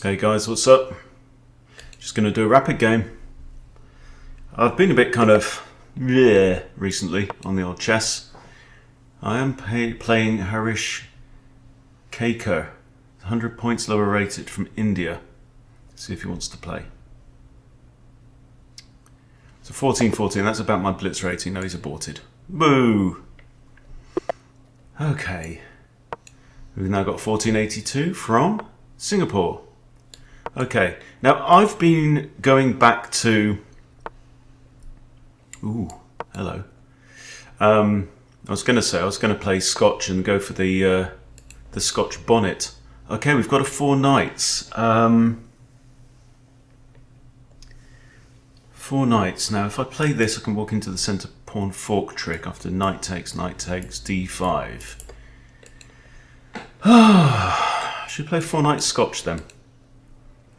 Hey guys, what's up? Just going to do a rapid game. I've been a bit kind of recently on the old chess. I am playing Harish Kaker, 100 points lower rated from India. Let's see if he wants to play. So 14-14, that's about my blitz rating. No, he's aborted. Boo! Okay. We've now got 1482 from Singapore. Okay, now I've been going back to... Ooh, hello. I was going to play Scotch and go for the Scotch bonnet. Okay, we've got a Four Knights. Four Knights. Now, if I play this, I can walk into the centre pawn fork trick after knight takes, d5. Should play Four Knights Scotch then.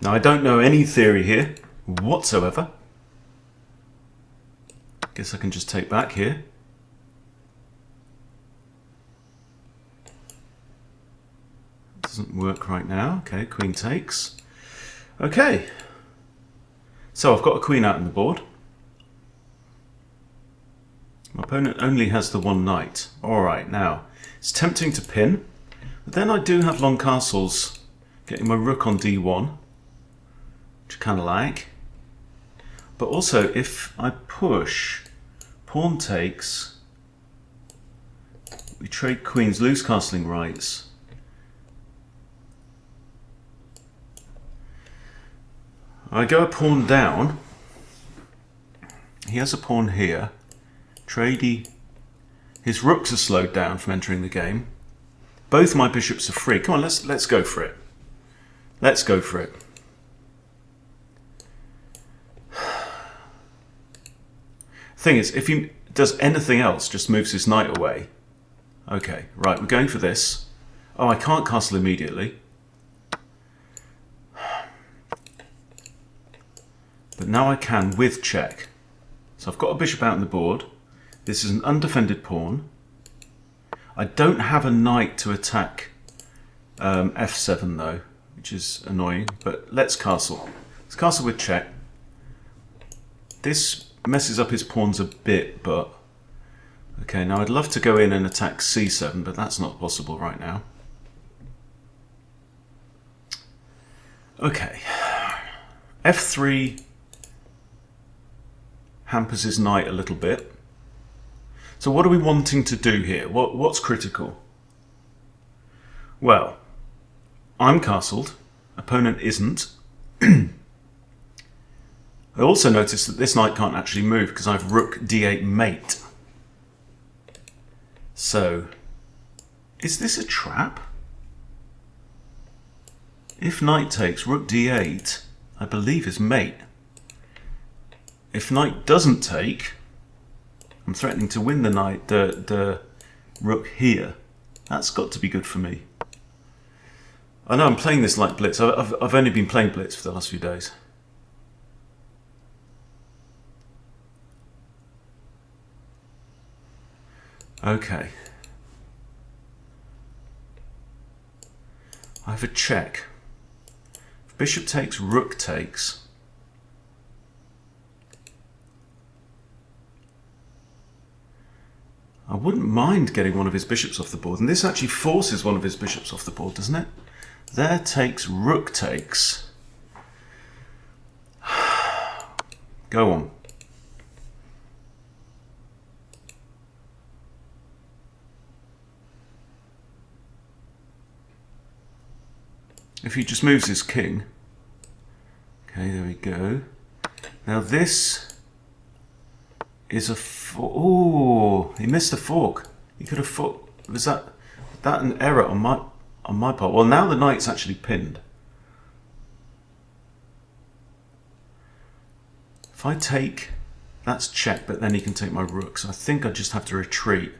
Now, I don't know any theory here whatsoever. Guess I can just take back here. Doesn't work right now. Okay, queen takes. Okay. So I've got a queen out on the board. My opponent only has the one knight. Alright, now, it's tempting to pin. But then I do have long castles, getting my rook on d1. Which I kind of like. But also, if I push, pawn takes, we trade queens, lose castling rights. I go a pawn down. He has a pawn here. Tradey. His rooks are slowed down from entering the game. Both my bishops are free. Come on, let's go for it. Let's go for it. Thing is, if he does anything else, just moves his knight away. Okay, right, we're going for this. Oh, I can't castle immediately. But now I can with check. So I've got a bishop out on the board. This is an undefended pawn. I don't have a knight to attack f7 though, which is annoying. But let's castle. Let's castle with check. This messes up his pawns a bit, but... Okay, now I'd love to go in and attack c7, but that's not possible right now. Okay. f3 hampers his knight a little bit. So what are we wanting to do here? What's critical? Well, I'm castled. Opponent isn't. I also noticed that this knight can't actually move because I've rook d8 mate. So, is this a trap? If knight takes, rook d8, I believe is mate. If knight doesn't take, I'm threatening to win the knight, the rook here. That's got to be good for me. I know I'm playing this like blitz. I've only been playing blitz for the last few days. Okay. I have a check. If bishop takes, rook takes. I wouldn't mind getting one of his bishops off the board, and this actually forces one of his bishops off the board, doesn't it? There takes, rook takes. Go on. If he just moves his king. Okay, there we go. Now this is a fork. Oh, he missed a fork. He could have forked. Was that an error on my part? Well, now the knight's actually pinned. If I take, that's check, but then he can take my rook. So I think I just have to retreat.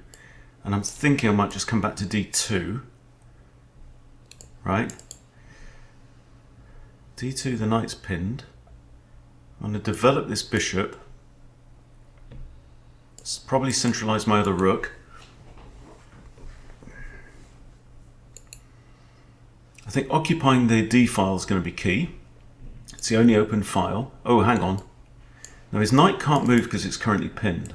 And I'm thinking I might just come back to d2. Right? d2, the knight's pinned. I'm going to develop this bishop. Probably centralize my other rook. I think think occupying the D file is going to be key. It's the only open file. Oh, hang on. Now his knight can't move because it's currently pinned.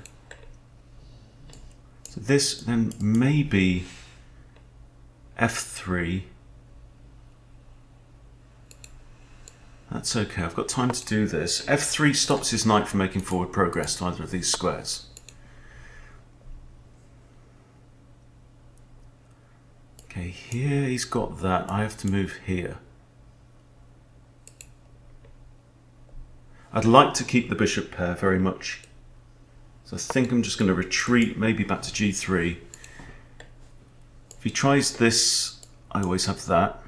So this then maybe F3. That's okay, I've got time to do this. F3 stops his knight from making forward progress to either of these squares. Okay, here he's got that. I have to move here. I'd like to keep the bishop pair very much. So I think I'm just going to retreat, maybe back to G3. If he tries this, I always have that.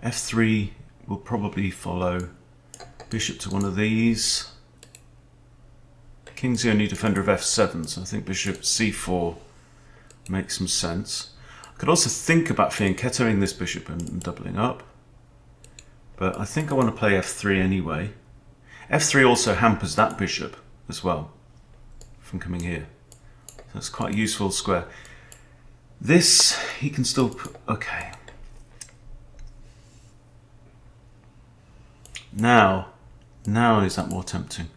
F3 will probably follow. Bishop to one of these. King's the only defender of F7, so I think bishop C4 makes some sense. I could also think about fianchettoing this bishop and doubling up. But I think I want to play F3 anyway. F3 also hampers that bishop as well from coming here. So it's quite a useful square. This, he can still put, okay. Now is that more tempting?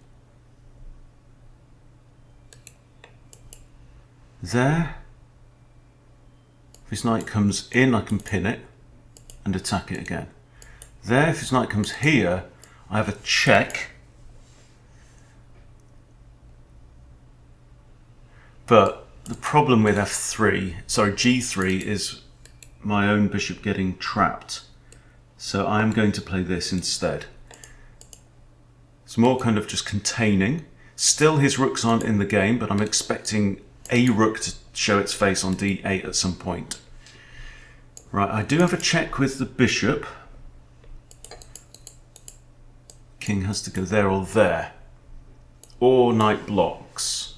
There. If his knight comes in, I can pin it and attack it again. There, if his knight comes here, I have a check. But the problem with G3 is my own bishop getting trapped. So I'm going to play this instead. It's more kind of just containing. Still his rooks aren't in the game, but I'm expecting a rook to show its face on D8 at some point. Right, I do have a check with the bishop. King has to go there or there. Or knight blocks.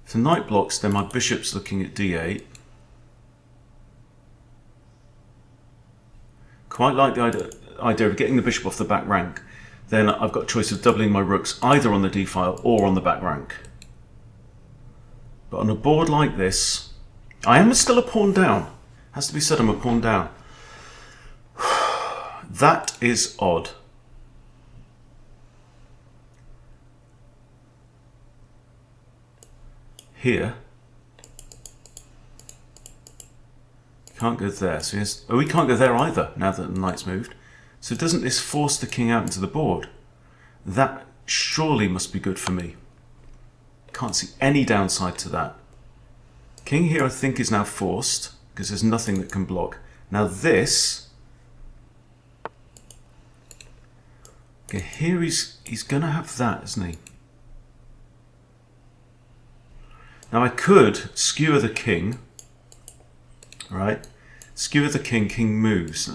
If the knight blocks, then my bishop's looking at D8. Quite like the idea of getting the bishop off the back rank. Then I've got a choice of doubling my rooks either on the D file or on the back rank. But on a board like this, I am still a pawn down. Has to be said, I'm a pawn down. That is odd. Here. Can't go there. So we can't go there either now that the knight's moved. So doesn't this force the king out into the board? That surely must be good for me. Can't see any downside to that. King here I think is now forced because there's nothing that can block. Now this, okay, here he's going to have that, isn't he? Now I could skewer the king, right? Skewer the king, king moves.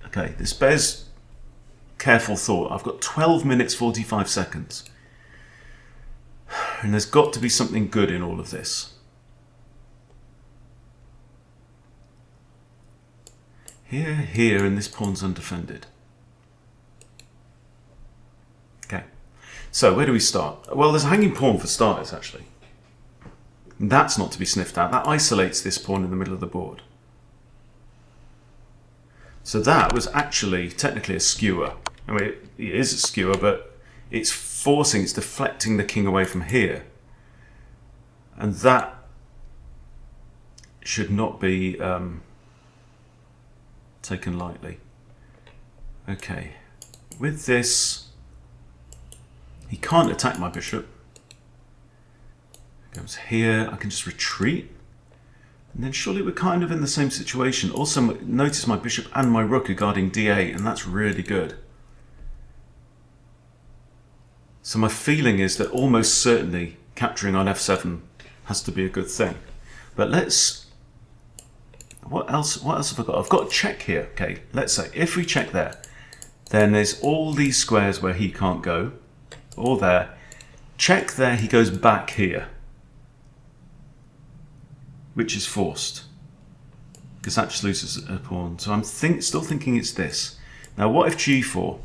Okay, this bears careful thought. I've got 12 minutes 45 seconds. And there's got to be something good in all of this. Here, and this pawn's undefended. Okay, so where do we start? Well, there's a hanging pawn for starters, actually. That's not to be sniffed at. That isolates this pawn in the middle of the board. So that was actually technically a skewer. I mean, it is a skewer, but it's forcing, it's deflecting the king away from here. And that should not be taken lightly. Okay, with this, he can't attack my bishop. Goes here, I can just retreat. And then surely we're kind of in the same situation. Also, notice my bishop and my rook are guarding D8, and that's really good. So my feeling is that almost certainly capturing on F7 has to be a good thing. But let's... What else have I got? I've got a check here. Okay, let's say if we check there, then there's all these squares where he can't go, or there. Check there, he goes back here, which is forced, because that just loses a pawn. So I'm still thinking it's this. Now what if G4?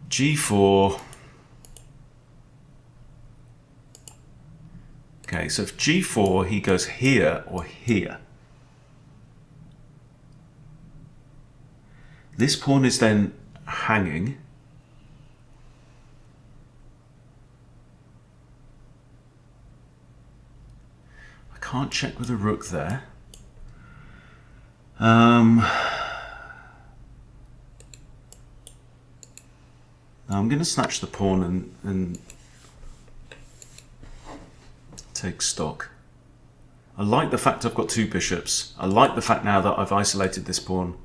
G4. Okay, so if g4, he goes here or here. This pawn is then hanging. I can't check with a rook there. I'm going to snatch the pawn and take stock. I like the fact I've got two bishops. I like the fact now that I've isolated this pawn.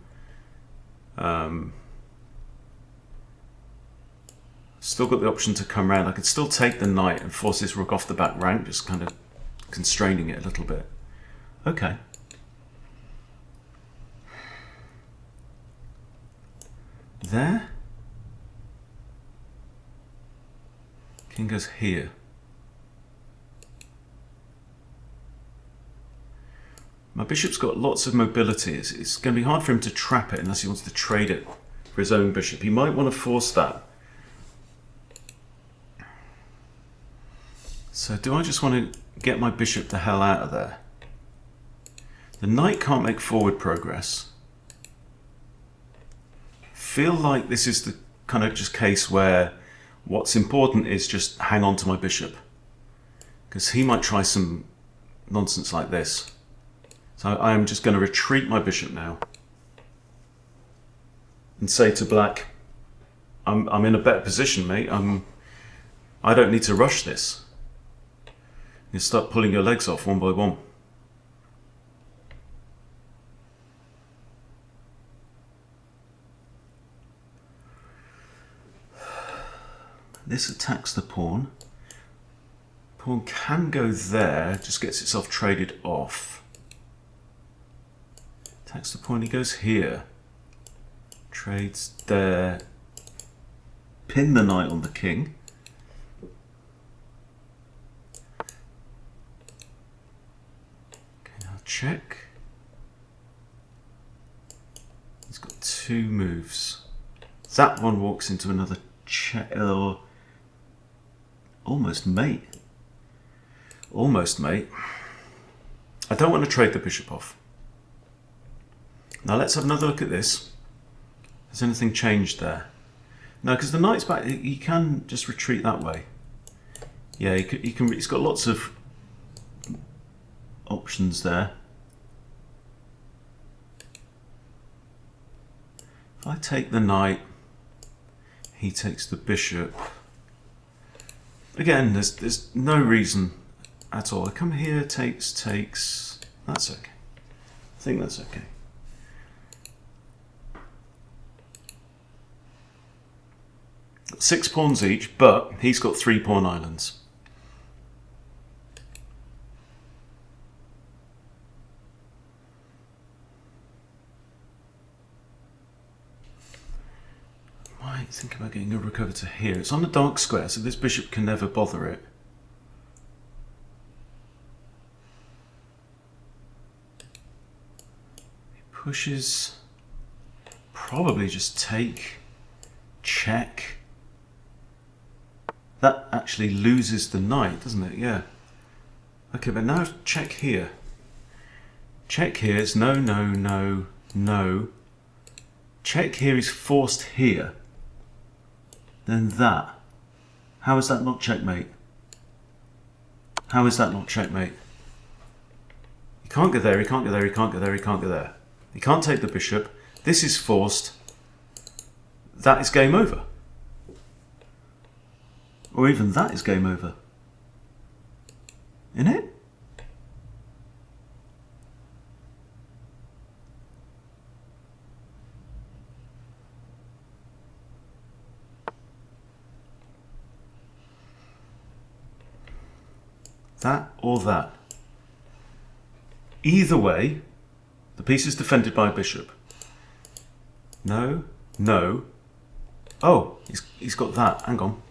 Still got the option to come round. I could still take the knight and force this rook off the back rank, just kind of constraining it a little bit. Okay. There. King goes here. My bishop's got lots of mobility. It's going to be hard for him to trap it unless he wants to trade it for his own bishop. He might want to force that. So do I just want to get my bishop the hell out of there? The knight can't make forward progress. Feel like this is the kind of just case where what's important is just hang on to my bishop. Because he might try some nonsense like this. So I am just going to retreat my bishop now. And say to black, I'm in a better position, mate. I don't need to rush this. You start pulling your legs off one by one. This attacks the pawn. Pawn can go there, just gets itself traded off. Attacks the pawn, he goes here. Trades there. Pin the knight on the king. Check. He's got two moves. That one walks into another check. Almost mate. Almost mate. I don't want to trade the bishop off. Now let's have another look at this. Has anything changed there? No, because the knight's back. He can just retreat that way. Yeah, he can. He's got lots of options there. If I take the knight, he takes the bishop. Again, there's no reason at all. I come here, takes. That's okay. I think that's okay. Got 6 pawns each, but he's got 3 pawn islands. Think about getting a rook over to here. It's on the dark square, so this bishop can never bother it. He pushes. Probably just take. Check. That actually loses the knight, doesn't it? Yeah. Okay, but now check here. Check here is no, no, no, no. Check here is forced here. Then that. How is that not checkmate? How is that not checkmate? He can't go there, he can't go there, he can't go there, he can't go there. He can't take the bishop. This is forced. That is game over. Or even that is game over. Isn't it? That or that. Either way, the piece is defended by a bishop. No, no. Oh, he's got that. Hang on.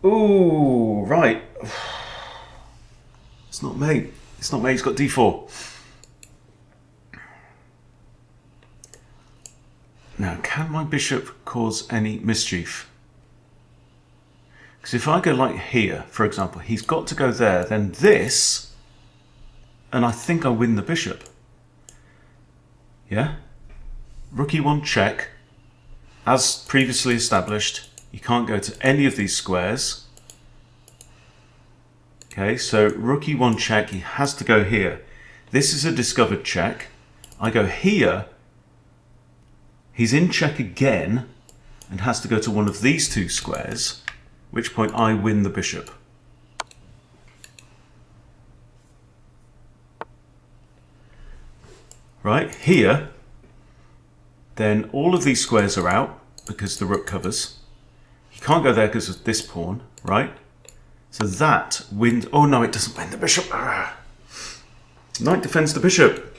Ooh, right. It's not mate. It's not mate. He's got d4. Now, can my bishop cause any mischief? Because if I go like here, for example, he's got to go there, then this, and I think I win the bishop. Yeah? Rook e1 check. As previously established, you can't go to any of these squares. Okay, so rook e1 check, he has to go here. This is a discovered check. I go here, he's in check again, and has to go to one of these two squares, at which point I win the bishop. Right, here, then all of these squares are out because the rook covers. He can't go there because of this pawn, right? So that wins. Oh no, it doesn't win the bishop. Ah. Knight defends the bishop.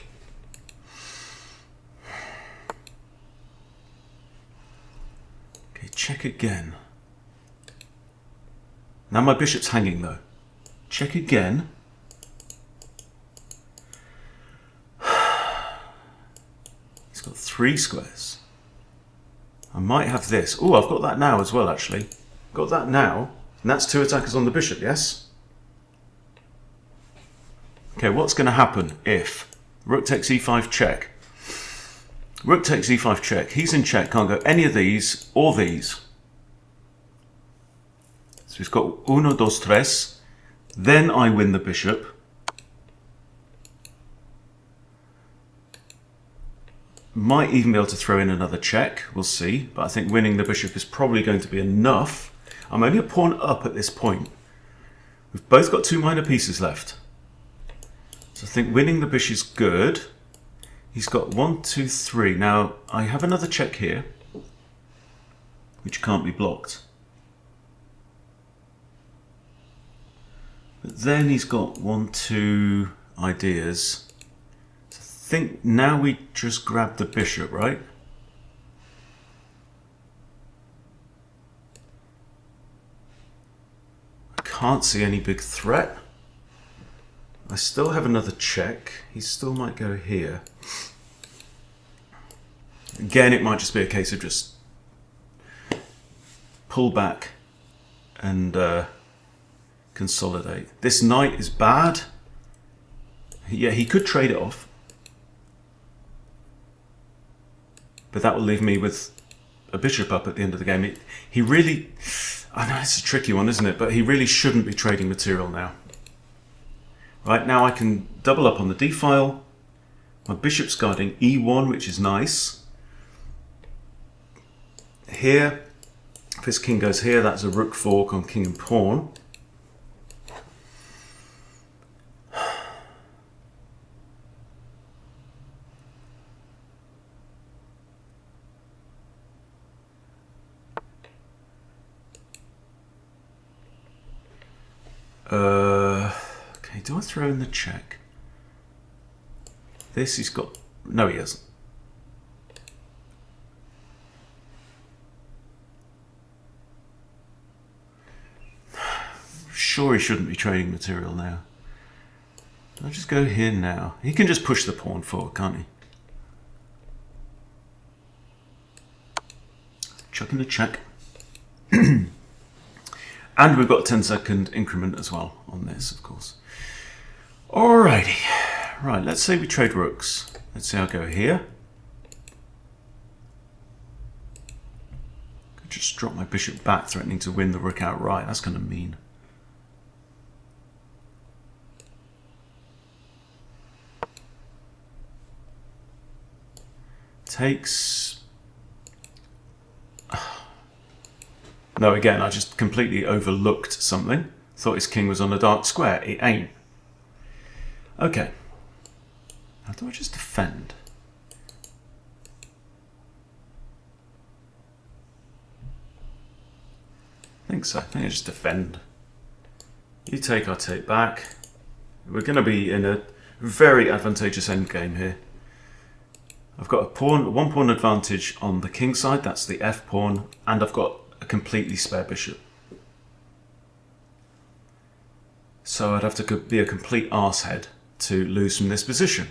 Okay, check again. Now my bishop's hanging though. Check again. He's got 3 squares. I might have this. Oh, I've got that now as well, actually. Got that now. And that's 2 attackers on the bishop, yes? Okay, what's going to happen if rook takes e5 check? Rook takes e5 check. He's in check, can't go any of these or these. So he's got 1, 2, 3. Then I win the bishop. Might even be able to throw in another check, we'll see. But I think winning the bishop is probably going to be enough. I'm only a pawn up at this point. We've both got 2 minor pieces left. So I think winning the bishop is good. He's got 1, 2, 3. Now, I have another check here, which can't be blocked. But then he's got 1, 2 ideas. So I think now we just grab the bishop, right? I can't see any big threat. I still have another check. He still might go here. Again, it might just be a case of just pull back and consolidate. This knight is bad. Yeah, he could trade it off. But that will leave me with a bishop up at the end of the game. He really... I know it's a tricky one, isn't it? But he really shouldn't be trading material now. Right, now I can double up on the d-file. My bishop's guarding e1, which is nice. Here, if his king goes here, that's a rook fork on king and pawn. Okay, do I throw in the check? This he's got... No, he hasn't. Sure, he shouldn't be trading material now. I'll just go here now. He can just push the pawn forward, can't he? Chucking a check. And we've got a 10-second increment as well on this, of course. Alrighty. Right, let's say we trade rooks. Let's say I'll go here. Could just drop my bishop back, threatening to win the rook outright. That's kind of mean. Takes... No, again, I just completely overlooked something. Thought his king was on a dark square. It ain't. Okay. How do I just defend? I think so. I think I just defend. You take, I take back. We're going to be in a very advantageous endgame here. I've got a pawn, 1 pawn advantage on the king side. That's the F pawn. And I've got a completely spare bishop. So I'd have to be a complete arsehead to lose from this position.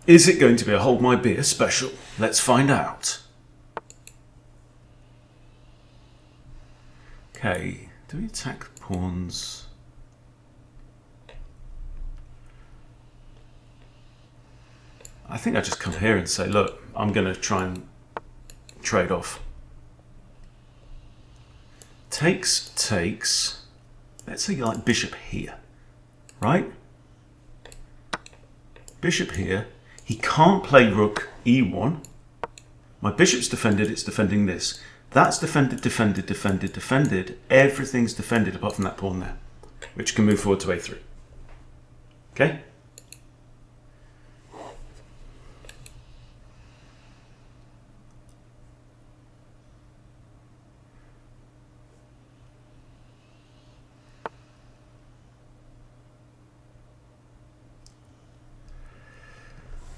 Is it going to be a hold my beer special? Let's find out. Okay, do we attack pawns? I think I just come here and say, look, I'm going to try and trade off. Takes. Let's say like bishop here, right? Bishop here. He can't play rook e1. My bishop's defended, it's defending this. That's defended, defended, defended, defended. Everything's defended apart from that pawn there, which can move forward to a3. Okay?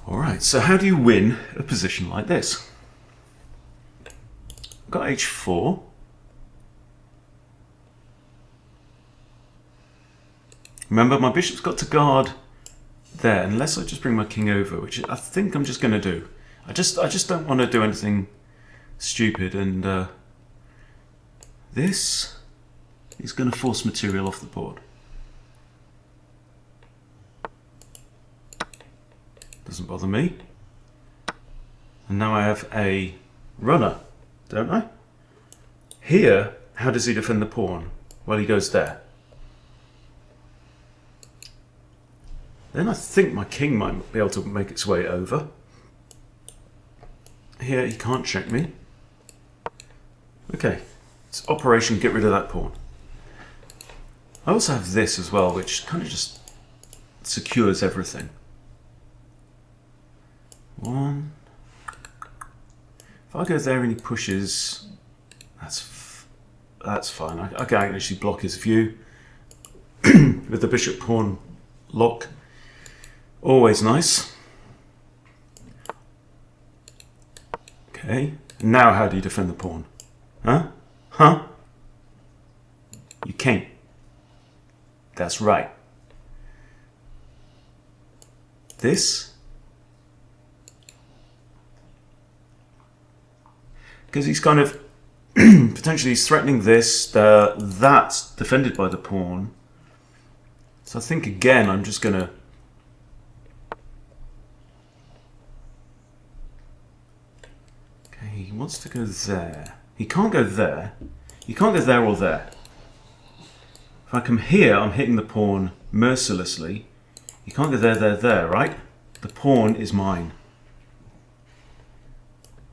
Alright, so how do you win a position like this? I've got h4. Remember, my bishop's got to guard there, unless I just bring my king over, which I think I'm just going to do. I just don't want to do anything stupid, and this is going to force material off the board. Doesn't bother me. And now I have a runner, don't I? Here, how does he defend the pawn? Well, he goes there. Then I think my king might be able to make its way over. Here, he can't check me. Okay, it's operation get rid of that pawn. I also have this as well, which kind of just secures everything. One. If I go there and he pushes, that's fine. I can actually block his view with the bishop pawn lock. Always nice. Okay. Now how do you defend the pawn? Huh? Huh? You can't. That's right. This. Because he's kind of potentially he's threatening this, that's defended by the pawn. So I think again I'm just gonna he wants to go there. He can't go there. You can't go there or there. If I come here, I'm hitting the pawn mercilessly. You can't go there, right? The pawn is mine.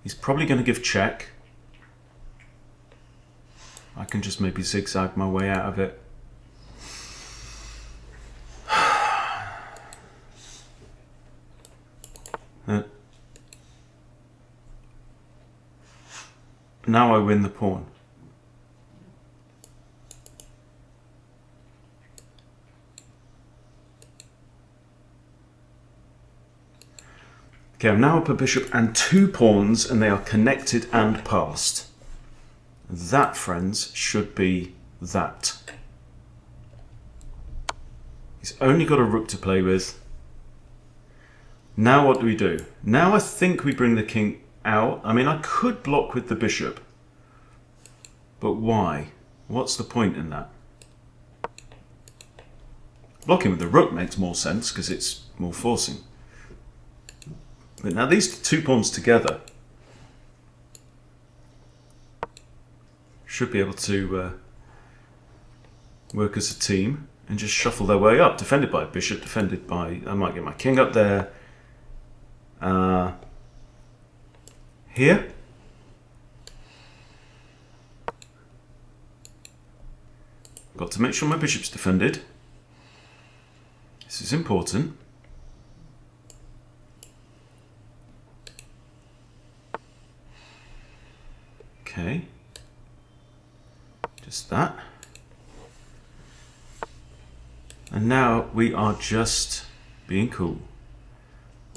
He's probably going to give check. I can just maybe zigzag my way out of it. Now I win the pawn. Okay, I'm now up a bishop and two pawns, and they are connected and passed. That, friends, should be that. He's only got a rook to play with. Now what do we do? Now I think we bring the king out. I mean, I could block with the bishop. But why? What's the point in that? Blocking with the rook makes more sense because it's more forcing. But now these two pawns together should be able to work as a team and just shuffle their way up. Defended by a bishop, defended by... I might get my king up there. Here. Got to make sure my bishop's defended. This is important. Okay. Just that. And now we are just being cool.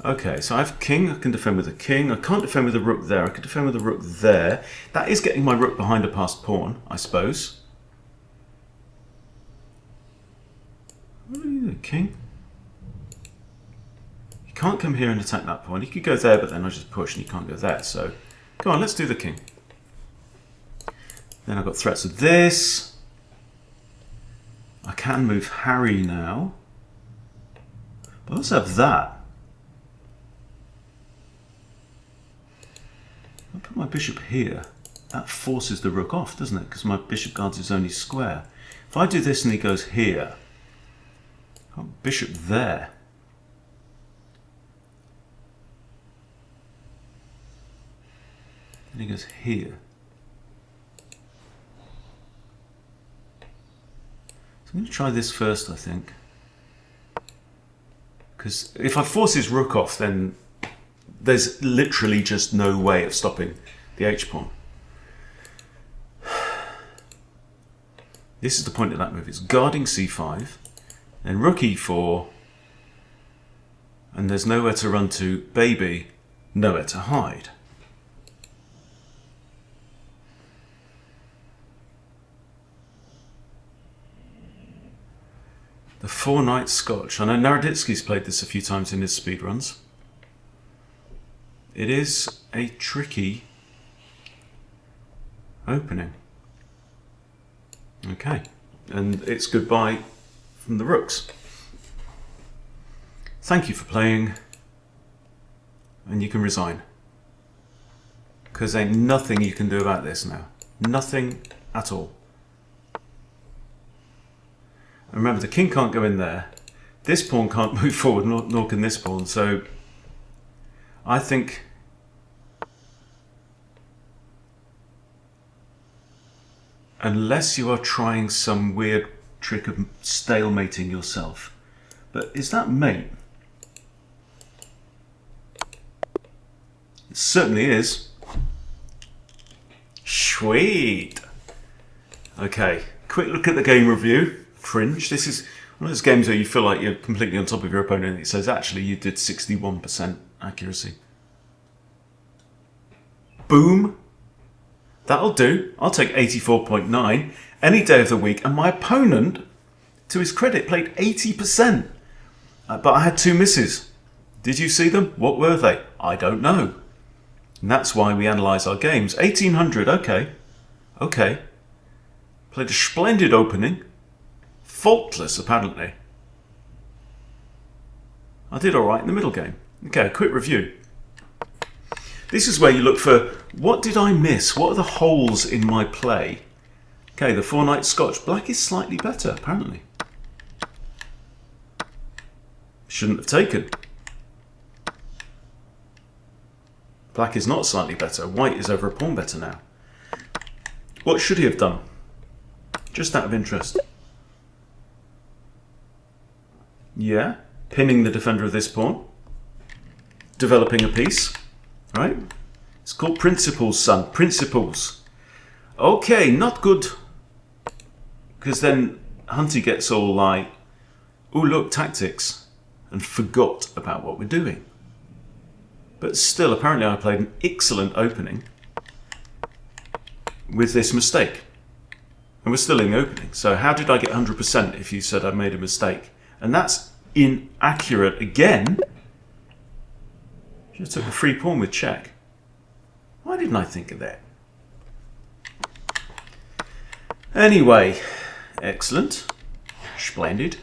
Okay, so I have king. I can defend with a king. I can't defend with a rook there. I could defend with a rook there. That is getting my rook behind a passed pawn, I suppose. What do you do, king? He can't come here and attack that pawn. He could go there, but then I just push and he can't go there. So, come on, let's do the king. Then I've got threats of this. I can move Harry now. But I also have that. I'll put my bishop here. That forces the rook off, doesn't it? Because my bishop guards is only square. If I do this and he goes here, I've got bishop there. And he goes here. So I'm going to try this first, I think. Because if I force his rook off, then there's literally just no way of stopping the h-pawn. This is the point of that move. It's guarding c5, then rook e4, and there's nowhere to run to, baby, nowhere to hide. The Four Knights Scotch. I know Naroditsky's played this a few times in his speedruns. It is a tricky opening. Okay, and it's goodbye from the rooks. Thank you for playing, and you can resign. Because there ain't nothing you can do about this now. Nothing at all. And remember, the king can't go in there. This pawn can't move forward, nor can this pawn. So I think unless you are trying some weird trick of stalemating yourself. But is that mate? It certainly is. Sweet. Okay, quick look at the game review. Fringe. This is one of those games where you feel like you're completely on top of your opponent and it says actually you did 61% accuracy. Boom. That'll do. I'll take 84.9 any day of the week. And my opponent, to his credit, played 80%. But I had 2 misses. Did you see them? What were they? I don't know. And that's why we analyse our games. 1800, okay. Okay. Played a splendid opening. Faultless, apparently. I did alright in the middle game. Okay, a quick review. This is where you look for, what did I miss? What are the holes in my play? Okay, the Four Knights Scotch. Black is slightly better, apparently. Shouldn't have taken. Black is not slightly better. White is over a pawn better now. What should he have done? Just out of interest. Yeah, pinning the defender of this pawn. Developing a piece. Right? It's called principles, son. Principles. Okay, not good. Because then Hunty gets all like, oh look, tactics. And forgot about what we're doing. But still, apparently I played an excellent opening with this mistake. And we're still in the opening. So how did I get 100% if you said I made a mistake? And that's inaccurate again. Just took a free pawn with check. Why didn't I think of that? Anyway, excellent. Splendid.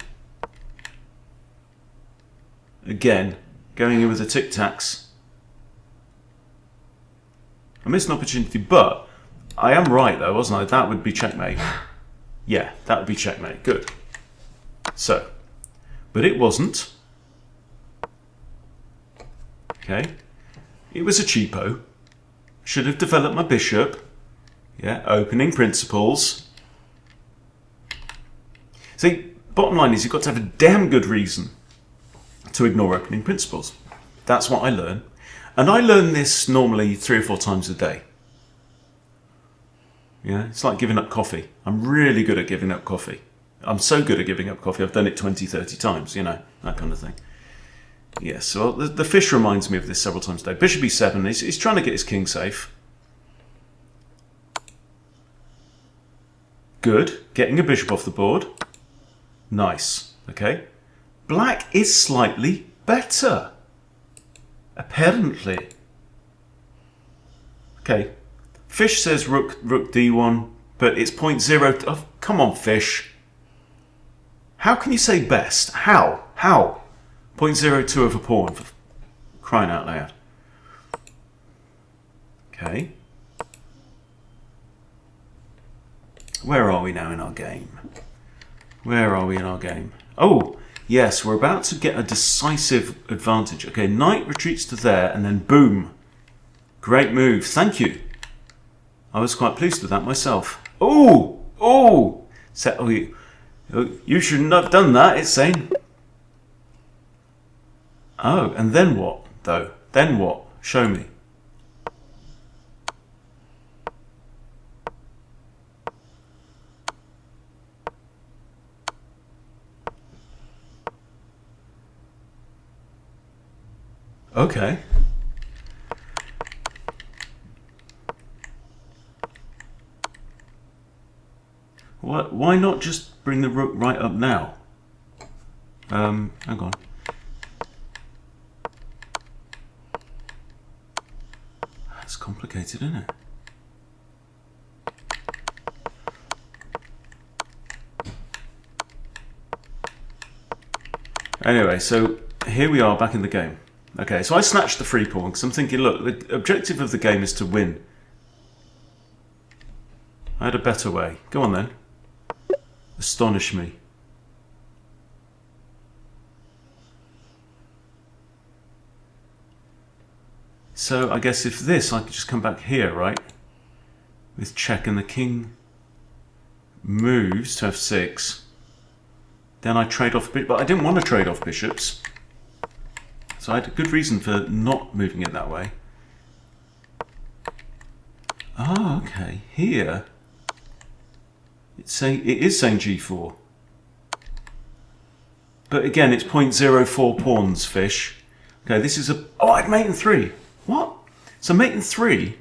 Again, going in with the tic-tacs. I missed an opportunity, but I am right though, wasn't I? That would be checkmate. Yeah, that would be checkmate. Good. So, but it wasn't. Okay. It was a cheapo. Should have developed my bishop. Yeah, opening principles. See, bottom line is you've got to have a damn good reason to ignore opening principles. That's what I learn. And I learn this normally 3 or 4 times a day. Yeah, it's like giving up coffee. I'm really good at giving up coffee. I'm so good at giving up coffee, I've done it 20, 30 times, you know, that kind of thing. Yes, well, the fish reminds me of this several times a day. Bishop e7, he's trying to get his king safe. Good, getting a bishop off the board. Nice, okay. Black is slightly better. Apparently. Okay, fish says rook d1, but it's 0.0. Oh, come on, fish. How can you say best? How? 0.02 of a pawn, for crying out loud. Okay. Where are we now in our game? Where are we in our game? Oh, yes, we're about to get a decisive advantage. Okay, knight retreats to there, and then boom. Great move. Thank you. I was quite pleased with that myself. Oh! Oh! You shouldn't have done that, it's saying. Oh, and then what, though? Then what? Show me. Okay. Why not just bring the rook right up now? Hang on. That's complicated, isn't it? Anyway, so here we are back in the game. Okay, so I snatched the free pawn because I'm thinking, look, the objective of the game is to win. I had a better way. Go on then. Astonish me. So I guess if this, I could just come back here, right? With check, and the king moves to f6. Then I trade off, but I didn't want to trade off bishops. So I had a good reason for not moving it that way. Oh, okay. Here, it is saying g4. But again, it's 0.04 pawns, fish. Okay, this is a... Oh, I had mate in 3. What? So mate in 3,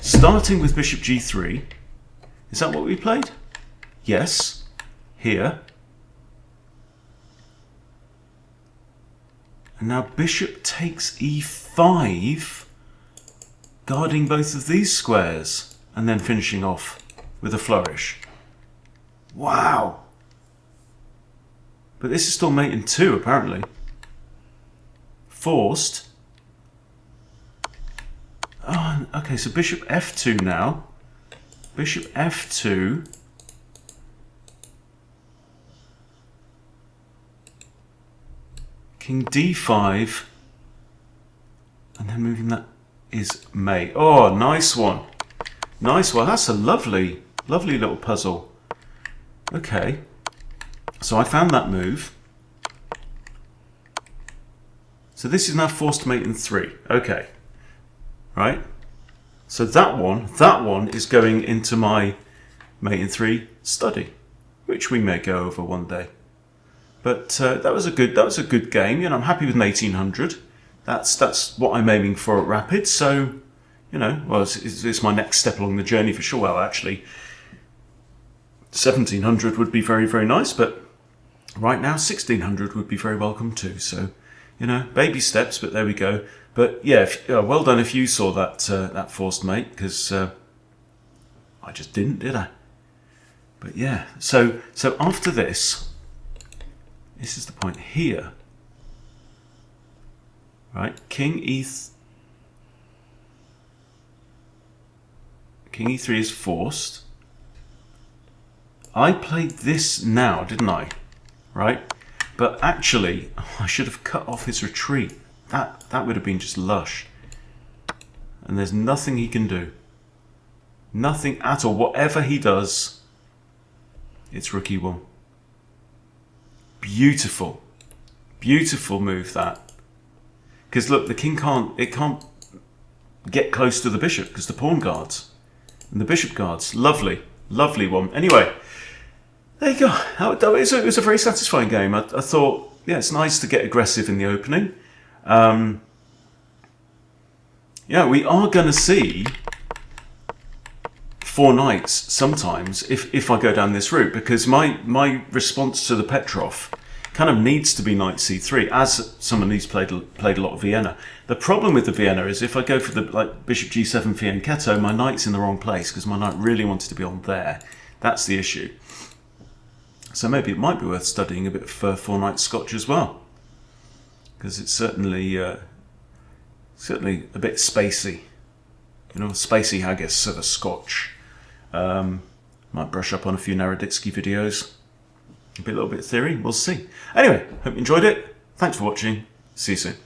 starting with bishop g3. Is that what we played? Yes. Here. And now bishop takes e5, guarding both of these squares, and then finishing off with a flourish. Wow! But this is still mate in 2, apparently. Forced. Oh, okay, so bishop f2 now. Bishop f2. King d5, and then moving that is mate. Oh, nice one. Nice one. That's a lovely, lovely little puzzle. Okay. So I found that move. So this is now forced mate in 3. Okay. Right? So that one is going into my mate in 3 study, which we may go over one day. But that was a good game. You know, I'm happy with an 1800. That's what I'm aiming for at Rapid. So, you know, well, it's my next step along the journey for sure. Well, actually, 1700 would be very, very nice. But right now, 1600 would be very welcome too. So, you know, baby steps. But there we go. But yeah, well done if you saw that forced mate, because I just did I? But yeah. So after this. This is the point here, right? King e3 is forced. I played this now, didn't I? Right? But actually, I should have cut off his retreat. That would have been just lush. And there's nothing he can do. Nothing at all. Whatever he does, it's rook e1. Beautiful, beautiful move that. Because look, the king can't get close to the bishop because the pawn guards and the bishop guards. Lovely, lovely one. Anyway, there you go. It was a very satisfying game. I thought, yeah, it's nice to get aggressive in the opening. Yeah, we are going to see Four Knights sometimes if I go down this route, because my response to the Petrov kind of needs to be knight c3, as someone who's played a lot of Vienna. The problem with the Vienna is if I go for the like bishop g7 fianchetto, my knight's in the wrong place because my knight really wanted to be on there. That's the issue. So maybe it might be worth studying a bit of Four Knights Scotch as well, because it's certainly a bit spacey. You know, spacey haggis of a Scotch. Might brush up on a few Naroditsky videos. A little bit of theory, we'll see. Anyway, hope you enjoyed it. Thanks for watching. See you soon.